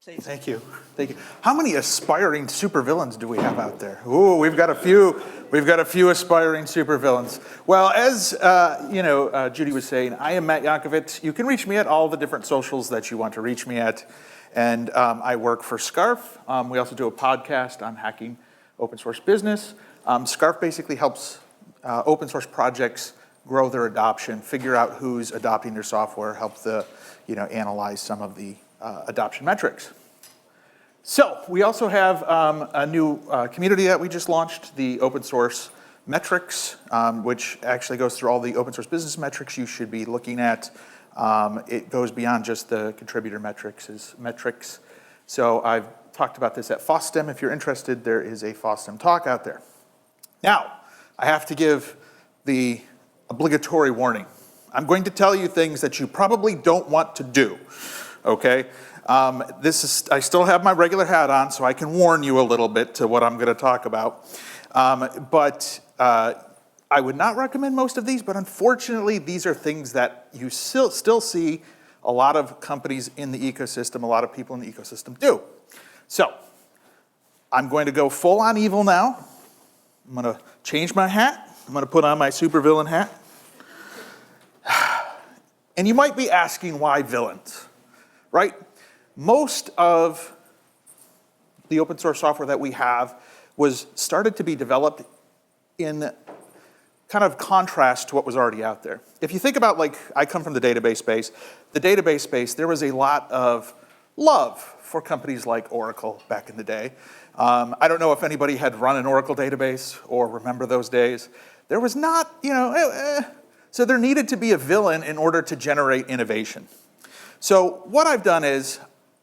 Thank you. Thank you. How many aspiring supervillains do we have out there? Ooh, we've got a few. We've got a few aspiring supervillains. Well, as Judy was saying, I am Matt Yonkovit. You can reach me at all the different socials that you want to reach me at, and I work for Scarf. We also do a podcast on hacking open source business. Scarf basically helps open source projects grow their adoption, figure out who's adopting their software, help analyze some of the adoption metrics. So we also have a new community that we just launched, the open source metrics, which actually goes through all the open source business metrics you should be looking at. It goes beyond just the contributor metrics. So I've talked about this at FOSDEM. If you're interested, there is a FOSDEM talk out there. Now, I have to give the obligatory warning. I'm going to tell you things that you probably don't want to do, okay? I still have my regular hat on, so I can warn you a little bit to what I'm going to talk about. But I would not recommend most of these, but unfortunately, these are things that you still see a lot of companies in the ecosystem, a lot of people in the ecosystem do. So I'm going to go full on evil now. I'm going to change my hat. I'm going to put on my supervillain hat. And you might be asking why villains, right? Most of the open source software that we have was started to be developed in kind of contrast to what was already out there. If you think about, I come from the database space. The database space, there was a lot of love for companies like Oracle back in the day. I don't know if anybody had run an Oracle database or remember those days. There was not, so there needed to be a villain in order to generate innovation. So what I've done is,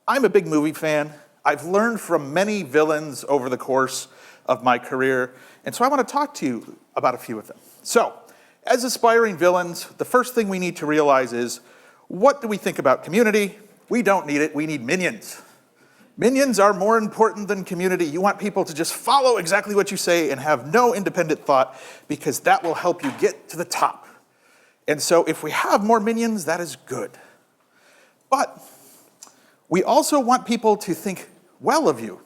I'm a big movie fan. I've learned from many villains over the course of my career, and so I want to talk to you about a few of them. So, as aspiring villains, the first thing we need to realize is, what do we think about community? We don't need it, we need minions. Minions are more important than community. You want people to just follow exactly what you say and have no independent thought, because that will help you get to the top. And so if we have more minions, that is good. But we also want people to think well of you.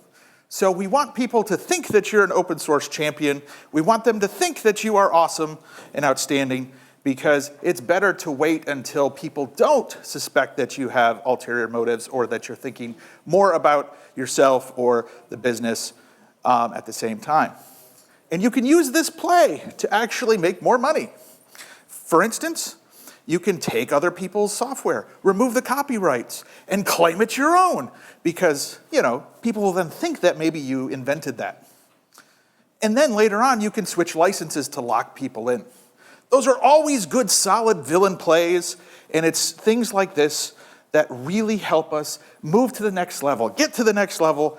So we want people to think that you're an open source champion. We want them to think that you are awesome and outstanding, because it's better to wait until people don't suspect that you have ulterior motives or that you're thinking more about yourself or the business at the same time. And you can use this play to actually make more money. For instance, you can take other people's software, remove the copyrights, and claim it's your own, because, people will then think that maybe you invented that. And then later on, you can switch licenses to lock people in. Those are always good, solid villain plays, and it's things like this that really help us move to the next level, get to the next level,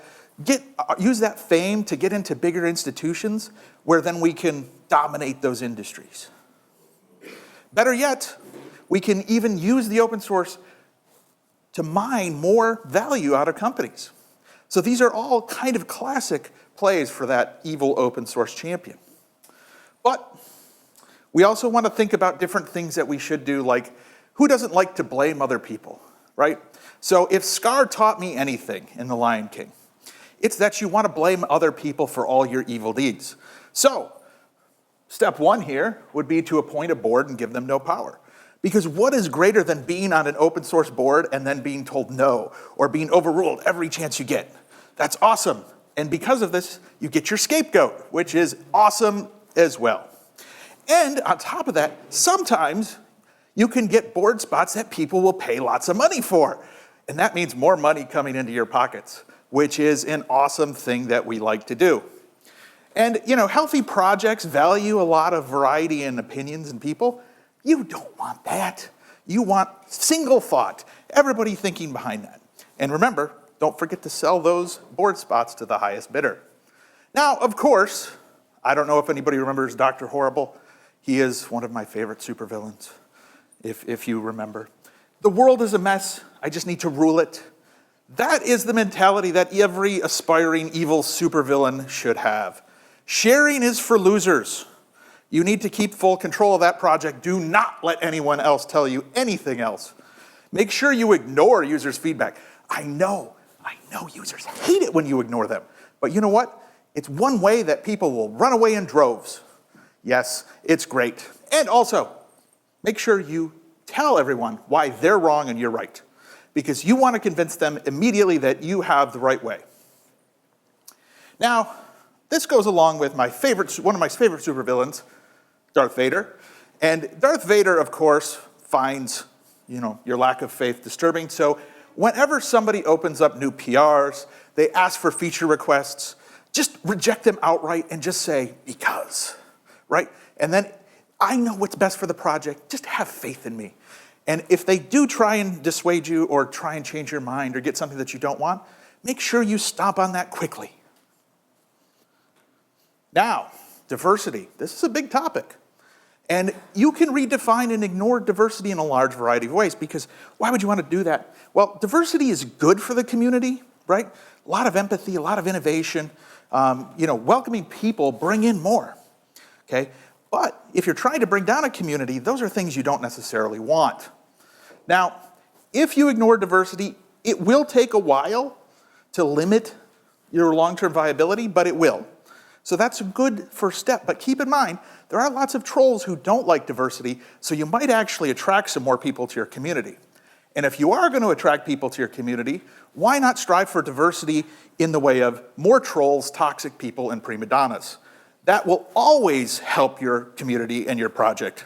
use that fame to get into bigger institutions where then we can dominate those industries. Better yet, we can even use the open source to mine more value out of companies. So these are all kind of classic plays for that evil open source champion. But we also want to think about different things that we should do, like who doesn't like to blame other people, right? So if Scar taught me anything in The Lion King, it's that you want to blame other people for all your evil deeds. So step one here would be to appoint a board and give them no power. Because what is greater than being on an open source board and then being told no, or being overruled every chance you get? That's awesome. And because of this, you get your scapegoat, which is awesome as well. And on top of that, sometimes you can get board spots that people will pay lots of money for. And that means more money coming into your pockets, which is an awesome thing that we like to do. And, healthy projects value a lot of variety in opinions and people. You don't want that. You want single thought, everybody thinking behind that. And remember, don't forget to sell those board spots to the highest bidder. Now, of course, I don't know if anybody remembers Dr. Horrible. He is one of my favorite supervillains, if you remember. The world is a mess. I just need to rule it. That is the mentality that every aspiring evil supervillain should have. Sharing is for losers. You need to keep full control of that project. Do not let anyone else tell you anything else. Make sure you ignore users' feedback. I know I know users hate it when you ignore them. But you know what? It's one way that people will run away in droves. Yes, it's great. And also, make sure you tell everyone why they're wrong and you're right, because you want to convince them immediately that you have the right way. Now, this goes along with one of my favorite supervillains, Darth Vader. And Darth Vader, of course, finds your lack of faith disturbing. So whenever somebody opens up new PRs, they ask for feature requests, just reject them outright and just say, because, right? And then I know what's best for the project. Just have faith in me. And if they do try and dissuade you or try and change your mind or get something that you don't want, make sure you stomp on that quickly. Now, diversity. This is a big topic. And you can redefine and ignore diversity in a large variety of ways, because why would you want to do that? Well, diversity is good for the community, right? A lot of empathy, a lot of innovation. Welcoming people bring in more, okay? But if you're trying to bring down a community, those are things you don't necessarily want. Now, if you ignore diversity, it will take a while to limit your long-term viability, but it will. So that's a good first step. But keep in mind, there are lots of trolls who don't like diversity, so you might actually attract some more people to your community. And if you are going to attract people to your community, why not strive for diversity in the way of more trolls, toxic people, and prima donnas? That will always help your community and your project.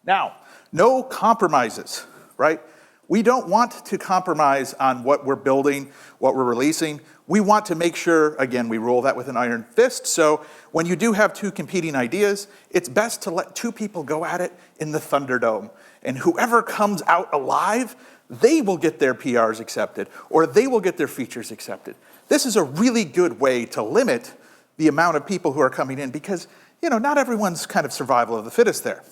Now, no compromises, right? We don't want to compromise on what we're building, what we're releasing. We want to make sure, again, we rule that with an iron fist. So when you do have two competing ideas, it's best to let two people go at it in the Thunderdome. And whoever comes out alive, they will get their PRs accepted, or they will get their features accepted. This is a really good way to limit the amount of people who are coming in, because not everyone's kind of survival of the fittest there.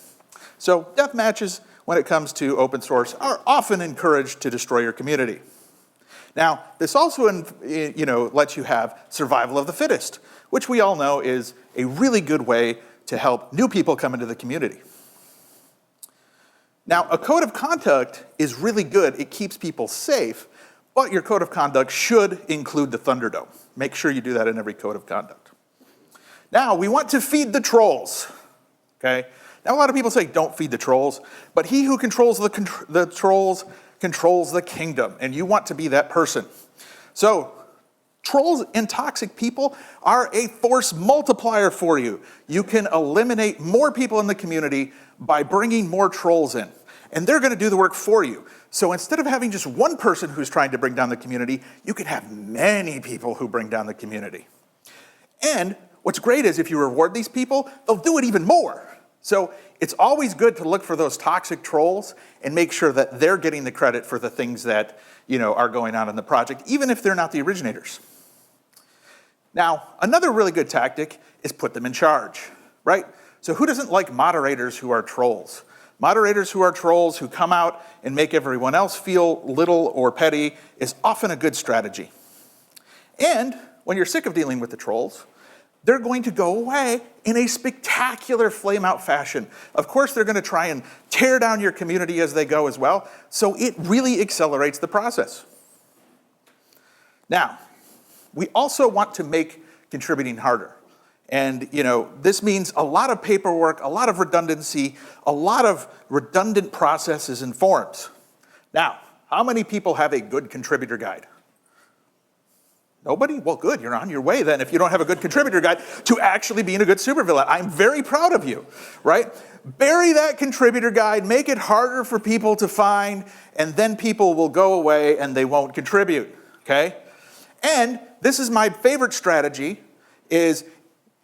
So death matches, when it comes to open source, are often encouraged to destroy your community. Now, this also lets you have survival of the fittest, which we all know is a really good way to help new people come into the community. Now, a code of conduct is really good. It keeps people safe, but your code of conduct should include the Thunderdome. Make sure you do that in every code of conduct. Now, we want to feed the trolls, okay? Now, a lot of people say, don't feed the trolls, but he who controls the trolls controls the kingdom, and you want to be that person. So, trolls and toxic people are a force multiplier for you. You can eliminate more people in the community by bringing more trolls in, and they're going to do the work for you. So instead of having just one person who's trying to bring down the community, you can have many people who bring down the community. And what's great is if you reward these people, they'll do it even more. So it's always good to look for those toxic trolls and make sure that they're getting the credit for the things that are going on in the project, even if they're not the originators. Now, another really good tactic is put them in charge, right? So who doesn't like moderators who are trolls? Moderators who are trolls who come out and make everyone else feel little or petty is often a good strategy. And when you're sick of dealing with the trolls, they're going to go away in a spectacular flame-out fashion. Of course, they're going to try and tear down your community as they go as well, so it really accelerates the process. Now, we also want to make contributing harder. And, this means a lot of paperwork, a lot of redundancy, a lot of redundant processes and forms. Now, how many people have a good contributor guide? Nobody? Well, good, you're on your way then if you don't have a good contributor guide to actually being a good supervillain. I'm very proud of you, right? Bury that contributor guide, make it harder for people to find, and then people will go away and they won't contribute, okay? And this is my favorite strategy, is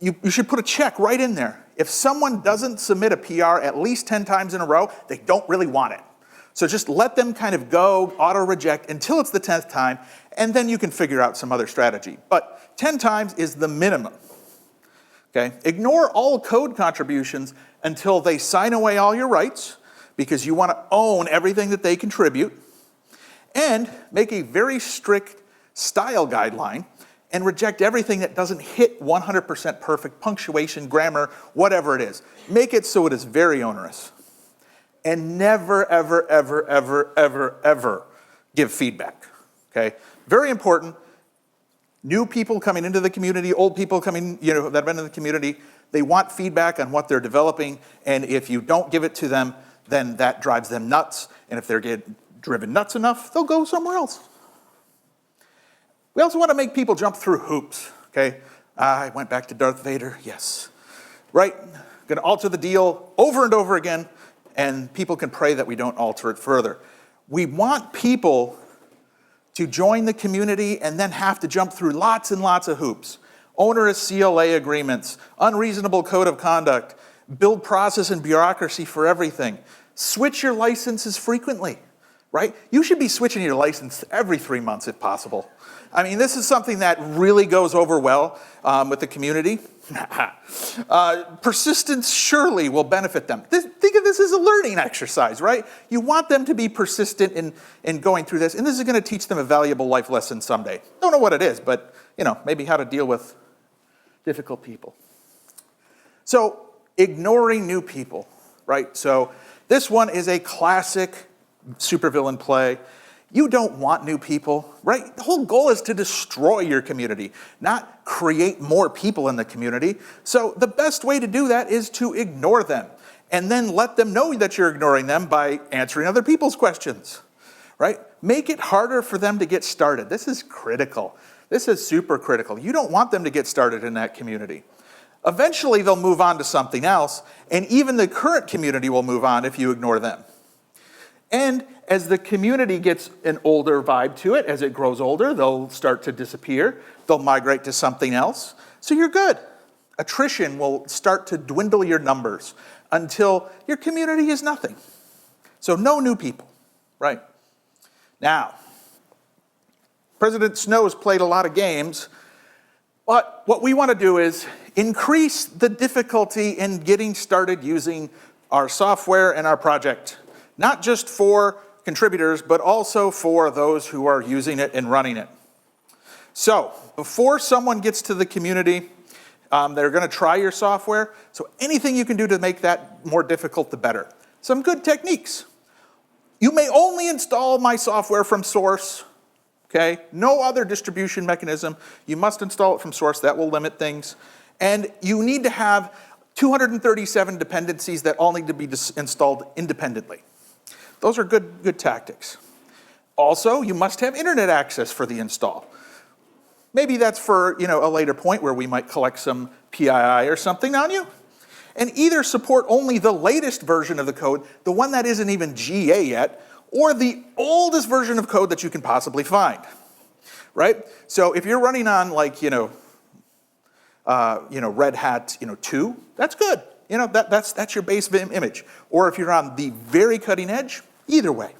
you should put a check right in there. If someone doesn't submit a PR at least 10 times in a row, they don't really want it. So just let them kind of go, auto-reject until it's the 10th time, and then you can figure out some other strategy. But 10 times is the minimum, okay? Ignore all code contributions until they sign away all your rights, because you want to own everything that they contribute, and make a very strict style guideline, and reject everything that doesn't hit 100% perfect punctuation, grammar, whatever it is. Make it so it is very onerous. And never, ever, ever, ever, ever, ever give feedback, okay? Very important. New people coming into the community, old people coming, that have been in the community, they want feedback on what they're developing, and if you don't give it to them, then that drives them nuts, and if they're getting driven nuts enough, they'll go somewhere else. We also want to make people jump through hoops, okay? I went back to Darth Vader, yes. Right, going to alter the deal over and over again, and people can pray that we don't alter it further. We want people to join the community and then have to jump through lots and lots of hoops. Onerous CLA agreements, unreasonable code of conduct, build process and bureaucracy for everything. Switch your licenses frequently, right? You should be switching your license every 3 months if possible. I mean, this is something that really goes over well with the community. Persistence surely will benefit them. Think of this as a learning exercise, right? You want them to be persistent in going through this, and this is going to teach them a valuable life lesson someday. Don't know what it is, but maybe how to deal with difficult people. So, ignoring new people, right? So, this one is a classic supervillain play. You don't want new people, right? The whole goal is to destroy your community, not create more people in the community. So the best way to do that is to ignore them and then let them know that you're ignoring them by answering other people's questions, right? Make it harder for them to get started. This is critical. This is super critical. You don't want them to get started in that community. Eventually they'll move on to something else, and even the current community will move on if you ignore them. And as the community gets an older vibe to it, as it grows older, they'll start to disappear. They'll migrate to something else. So you're good. Attrition will start to dwindle your numbers until your community is nothing. So no new people, right? Now, President Snow's played a lot of games, but what we want to do is increase the difficulty in getting started using our software and our project. Not just for contributors, but also for those who are using it and running it. So, before someone gets to the community, they're going to try your software. So anything you can do to make that more difficult, the better. Some good techniques. You may only install my software from source, okay? No other distribution mechanism. You must install it from source. That will limit things. And you need to have 237 dependencies that all need to be installed independently. Those are good tactics. Also, you must have internet access for the install. Maybe that's for a later point where we might collect some PII or something on you. And either support only the latest version of the code, the one that isn't even GA yet, or the oldest version of code that you can possibly find, right? So if you're running on Red Hat 2, that's good. That's your base image. Or if you're on the very cutting edge, either way.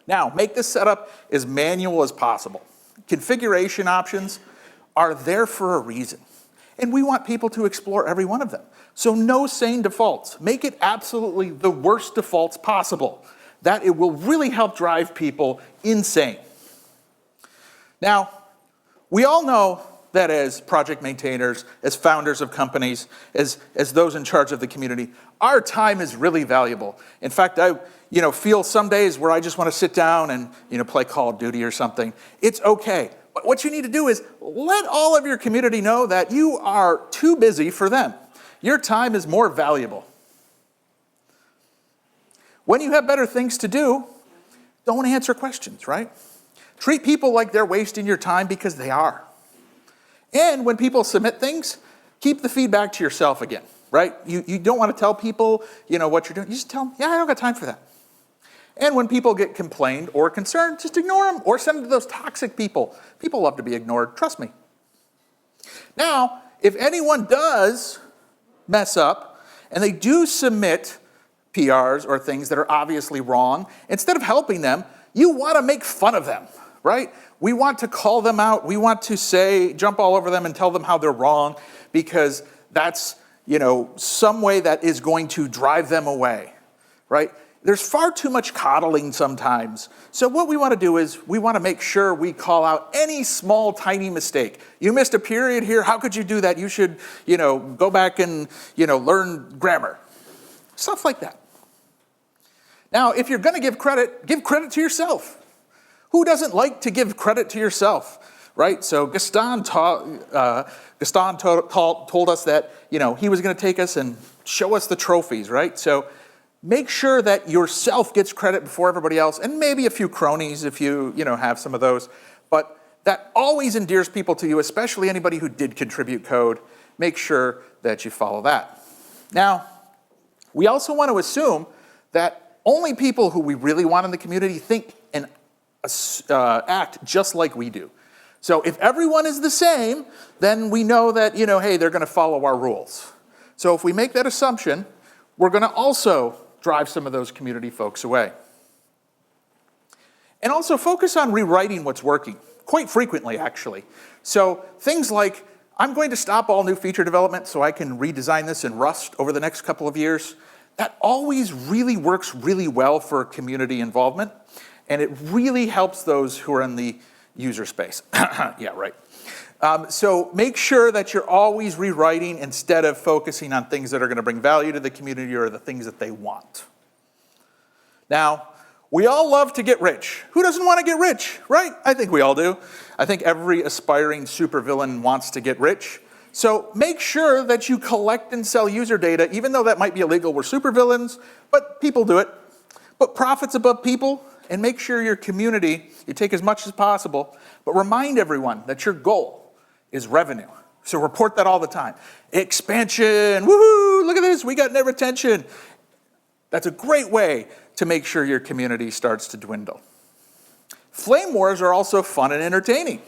Now, make this setup as manual as possible. Configuration options are there for a reason. And we want people to explore every one of them. So no sane defaults. Make it absolutely the worst defaults possible. That it will really help drive people insane. Now, we all know that as project maintainers, as founders of companies, as those in charge of the community, our time is really valuable. In fact, I feel some days where I just want to sit down and play Call of Duty or something. It's okay. But what you need to do is let all of your community know that you are too busy for them. Your time is more valuable. When you have better things to do, don't answer questions, right? Treat people like they're wasting your time because they are. And when people submit things, keep the feedback to yourself again, right? You don't want to tell people, what you're doing. You just tell them, yeah, I don't got time for that. And when people get complained or concerned, just ignore them or send them to those toxic people. People love to be ignored, trust me. Now, if anyone does mess up and they do submit PRs or things that are obviously wrong, instead of helping them, you want to make fun of them, right? We want to call them out. We want to jump all over them and tell them how they're wrong because that's, some way that is going to drive them away, right? There's far too much coddling sometimes. So what we want to do is we want to make sure we call out any small, tiny mistake. You missed a period here. How could you do that? You should, go back and, learn grammar. Stuff like that. Now, if you're going to give credit to yourself. Who doesn't like to give credit to yourself, right? So Gaston told us that, he was going to take us and show us the trophies, right? So make sure that yourself gets credit before everybody else, and maybe a few cronies if you have some of those. But that always endears people to you, especially anybody who did contribute code. Make sure that you follow that. Now, we also want to assume that only people who we really want in the community think and act just like we do. So if everyone is the same, then we know that, hey, they're going to follow our rules. So if we make that assumption, we're going to also drive some of those community folks away. And also focus on rewriting what's working, quite frequently, actually. So things like, I'm going to stop all new feature development so I can redesign this in Rust over the next couple of years. That always really works really well for community involvement. And it really helps those who are in the user space. Yeah, right. So make sure that you're always rewriting instead of focusing on things that are going to bring value to the community or the things that they want. Now, we all love to get rich. Who doesn't want to get rich, right? I think we all do. I think every aspiring supervillain wants to get rich. So make sure that you collect and sell user data, even though that might be illegal. We're supervillains, but people do it. Put profits above people. And make sure your community, you take as much as possible, but remind everyone that your goal is revenue. So report that all the time. Expansion, woohoo, look at this, we got net retention. That's a great way to make sure your community starts to dwindle. Flame wars are also fun and entertaining.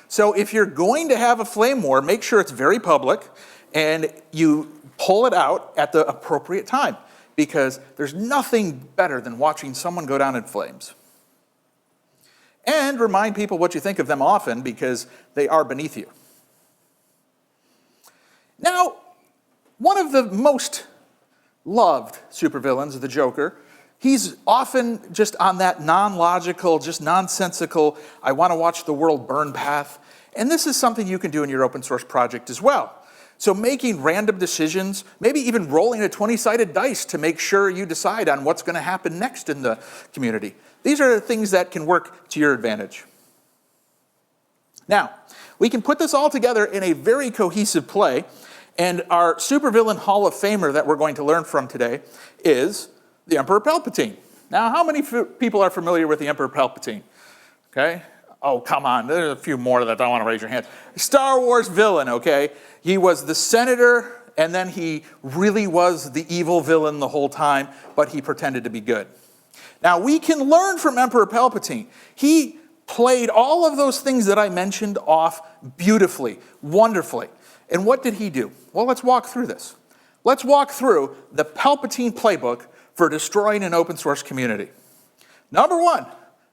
So if you're going to have a flame war, make sure it's very public and you pull it out at the appropriate time, because there's nothing better than watching someone go down in flames. And remind people what you think of them often, because they are beneath you. Now, one of the most loved supervillains, the Joker, he's often just on that non-logical, just nonsensical, I want to watch the world burn path. And this is something you can do in your open source project as well. So making random decisions, maybe even rolling a 20-sided dice to make sure you decide on what's going to happen next in the community. These are things that can work to your advantage. Now, we can put this all together in a very cohesive play, and our supervillain Hall of Famer that we're going to learn from today is the Emperor Palpatine. Now, how many people are familiar with the Emperor Palpatine? Okay. Oh, come on, there's a few more that don't want to raise your hand. Star Wars villain, okay? He was the senator, and then he really was the evil villain the whole time, but he pretended to be good. Now, we can learn from Emperor Palpatine. He played all of those things that I mentioned off beautifully, wonderfully. And what did he do? Well, let's walk through this. Let's walk through the Palpatine playbook for destroying an open source community. Number one,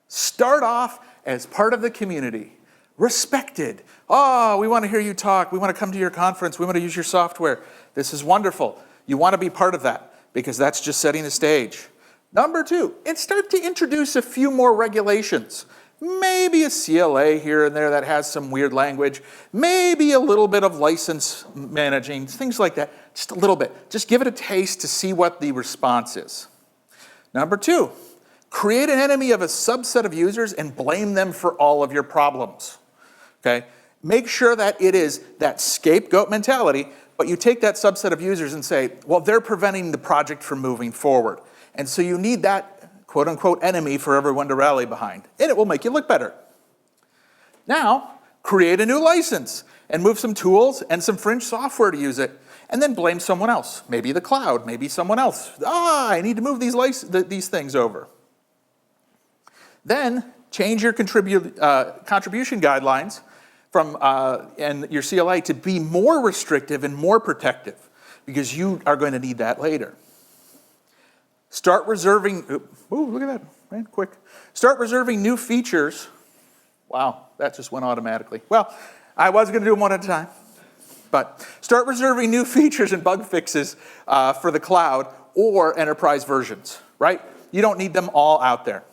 start off as part of the community. Respected. Oh, we want to hear you talk. We want to come to your conference. We want to use your software. This is wonderful. You want to be part of that because that's just setting the stage. Number two, and start to introduce a few more regulations. Maybe a CLA here and there that has some weird language. Maybe a little bit of license managing, things like that. Just a little bit. Just give it a taste to see what the response is. Number two, create an enemy of a subset of users and blame them for all of your problems. Okay? Make sure that it is that scapegoat mentality, but you take that subset of users and say, well, they're preventing the project from moving forward. And so you need that quote unquote enemy for everyone to rally behind. And it will make you look better. Now, create a new license and move some tools and some fringe software to use it. And then blame someone else. Maybe the cloud, maybe someone else. I need to move these things over. Then change your contribution guidelines from and your CLA to be more restrictive and more protective, because you are going to need that later. Start reserving, look at that, man, quick. Start reserving new features. Wow, that just went automatically. Well, I was going to do them one at a time. But start reserving new features and bug fixes for the cloud or enterprise versions, right? You don't need them all out there.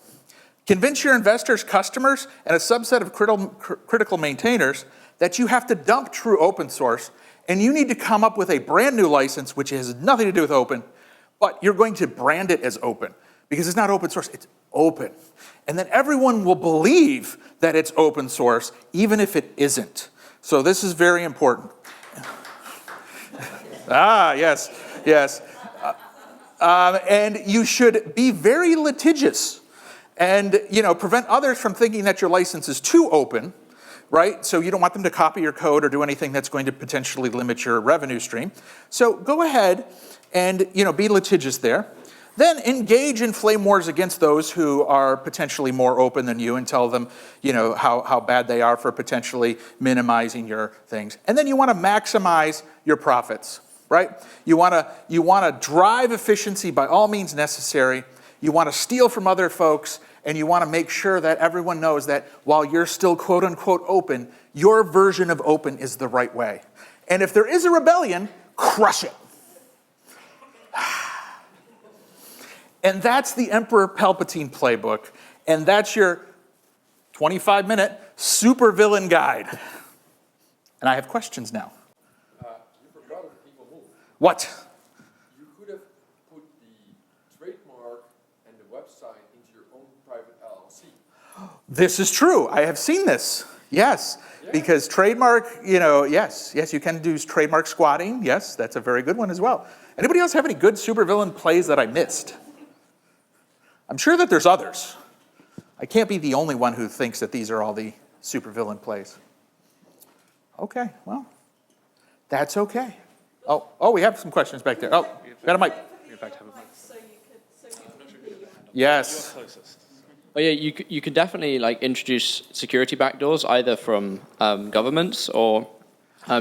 Convince your investors, customers, and a subset of critical maintainers that you have to dump true open source, and you need to come up with a brand new license which has nothing to do with open, but you're going to brand it as open. because it's not open source, it's open. And then everyone will believe that it's open source, even if it isn't. So this is very important. Yes, yes. And you should be very litigious and, prevent others from thinking that your license is too open, right? So you don't want them to copy your code or do anything that's going to potentially limit your revenue stream. So go ahead and, be litigious there. Then engage in flame wars against those who are potentially more open than you and tell them, how bad they are for potentially minimizing your things. And then you want to maximize your profits, right? You want to drive efficiency by all means necessary. You want to steal from other folks, and you want to make sure that everyone knows that while you're still quote unquote open, your version of open is the right way. And if there is a rebellion, crush it. And that's the Emperor Palpatine playbook, and that's your 25-minute supervillain guide. And I have questions now. You forgot a people move. What? You could have put the trademark and the website into your own private LLC. This is true. I have seen this. Yes. Yeah. Because trademark, yes, you can do trademark squatting. Yes, that's a very good one as well. Anybody else have any good supervillain plays that I missed? I'm sure that there's others. I can't be the only one who thinks that these are all the supervillain plays. Okay, well, that's okay. Oh, we have some questions back there. Oh, got a mic. Yes. Oh yeah, you could definitely introduce security backdoors either from governments or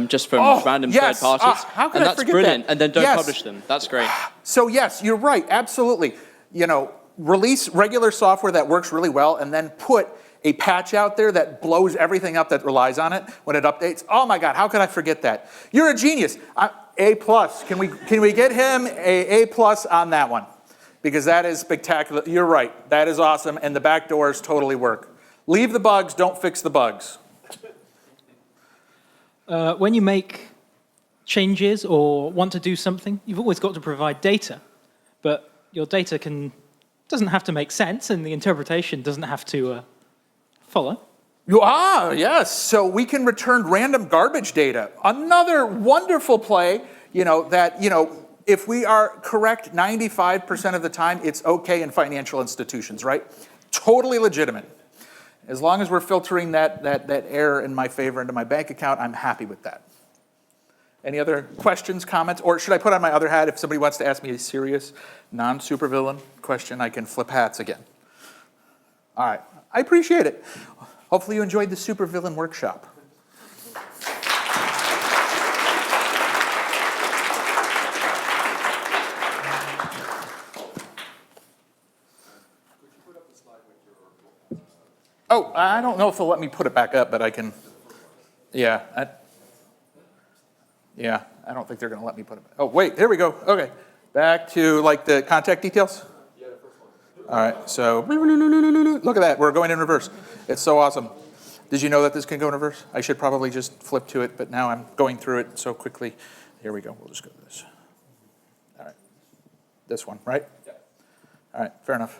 just from random third parties. How could and I that's forget brilliant. that? And then don't Yes. publish them. That's great. So yes, you're right, absolutely. Release regular software that works really well and then put a patch out there that blows everything up that relies on it when it updates. Oh my God, how could I forget that? You're a genius. A+. Can we get him A+ on that one? Because that is spectacular. You're right, that is awesome, and the back doors totally work. Leave the bugs, don't fix the bugs. When you make changes or want to do something, you've always got to provide data, but your data doesn't have to make sense, and the interpretation doesn't have to follow. Yes. So we can return random garbage data. Another wonderful play, if we are correct 95% of the time, it's okay in financial institutions, right? Totally legitimate. As long as we're filtering that error in my favor into my bank account, I'm happy with that. Any other questions, comments? Or should I put on my other hat if somebody wants to ask me a serious, non-supervillain question, I can flip hats again. All right. I appreciate it. Hopefully you enjoyed the supervillain workshop. Oh, I don't know if they'll let me put it back up, but I can. Yeah. I don't think they're going to let me put it back. Oh, wait, here we go. Okay. Back to the contact details. Yeah, the first one. All right, so look at that. We're going in reverse. It's so awesome. Did you know that this can go in reverse? I should probably just flip to it, but now I'm going through it so quickly. Here we go. We'll just go to this. All right. This one, right? Yeah. All right, fair enough.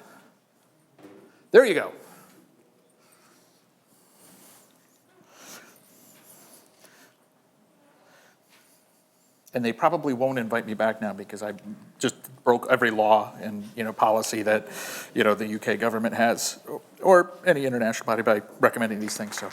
There you go. And they probably won't invite me back now because I just broke every law and policy that the UK government has, or any international body by recommending these things. So.